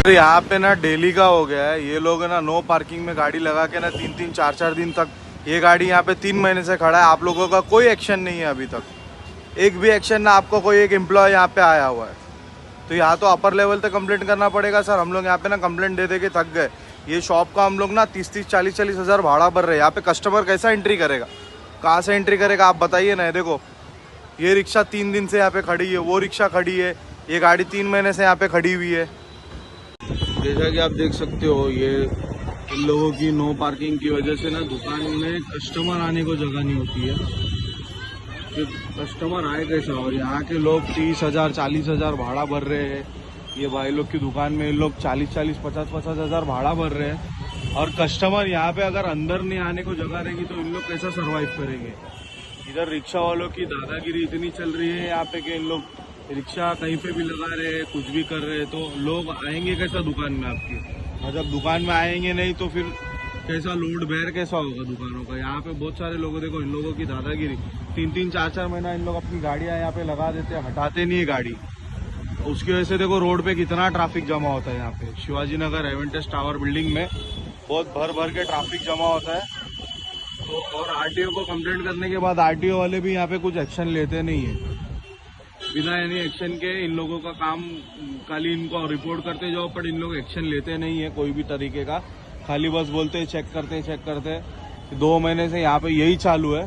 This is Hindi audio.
तो यहाँ पे ना डेली का हो गया है, ये लोग है ना नो पार्किंग में गाड़ी लगा के ना 3-3 4-4 दिन तक, ये गाड़ी यहाँ पे 3 महीने से खड़ा है। आप लोगों का कोई एक्शन नहीं है अभी तक, एक भी एक्शन ना आपको कोई एक एम्प्लॉय यहाँ पे आया हुआ है। तो यहाँ तो अपर लेवल तक कंप्लेंट करना पड़ेगा सर। हम लोग यहाँ पे ना कंप्लेंट दे दे के थक गए। ये शॉप का हम लोग ना 30-30 40-40 हज़ार भाड़ा भर रहे हैं। यहाँ पे कस्टमर कैसा एंट्री करेगा, कहाँ से एंट्री करेगा आप बताइए ना। देखो ये रिक्शा 3 दिन से यहाँ पे खड़ी है, वो रिक्शा खड़ी है, ये गाड़ी 3 महीने से यहाँ पे खड़ी हुई है। जैसा कि आप देख सकते हो, ये इन लोगों की नो पार्किंग की वजह से ना दुकान में कस्टमर आने को जगह नहीं होती है। कि कस्टमर आए कैसे, और यहाँ के लोग 30,000 40,000 भाड़ा भर रहे हैं। ये भाई लोग की दुकान में इन लोग 40-40 50-50 हज़ार भाड़ा भर रहे हैं, और कस्टमर यहाँ पे अगर अंदर नहीं आने को जगह रहेगी तो इन लोग कैसा सर्वाइव करेंगे। इधर रिक्शा वालों की दादागिरी इतनी चल रही है यहाँ पे कि इन लोग रिक्शा कहीं पे भी लगा रहे हैं, कुछ भी कर रहे हैं, तो लोग आएंगे कैसा दुकान में आपकी। और जब दुकान में आएंगे नहीं तो फिर कैसा लोड बेयर कैसा होगा दुकानों का। यहाँ पे बहुत सारे लोग, देखो इन लोगों की दादागिरी, 3-3 4-4 महीना इन लोग अपनी गाड़ियाँ यहाँ पे लगा देते हैं, हटाते नहीं है गाड़ी। उसकी वजह से देखो रोड पे कितना ट्रैफिक जमा होता है। यहाँ पे Shivaji Nagar Aventus tower building में बहुत भर भर के ट्रैफिक जमा होता है। तो और आरटीओ को कंप्लेंट करने के बाद आरटीओ वाले भी यहाँ पे कुछ एक्शन लेते नहीं है। बिना यानी एक्शन के इन लोगों का काम, खाली इनको रिपोर्ट करते जाओ, पर इन लोग एक्शन लेते नहीं है कोई भी तरीके का। खाली बस बोलते चेक करते 2 महीने से यहाँ पे यही चालू है।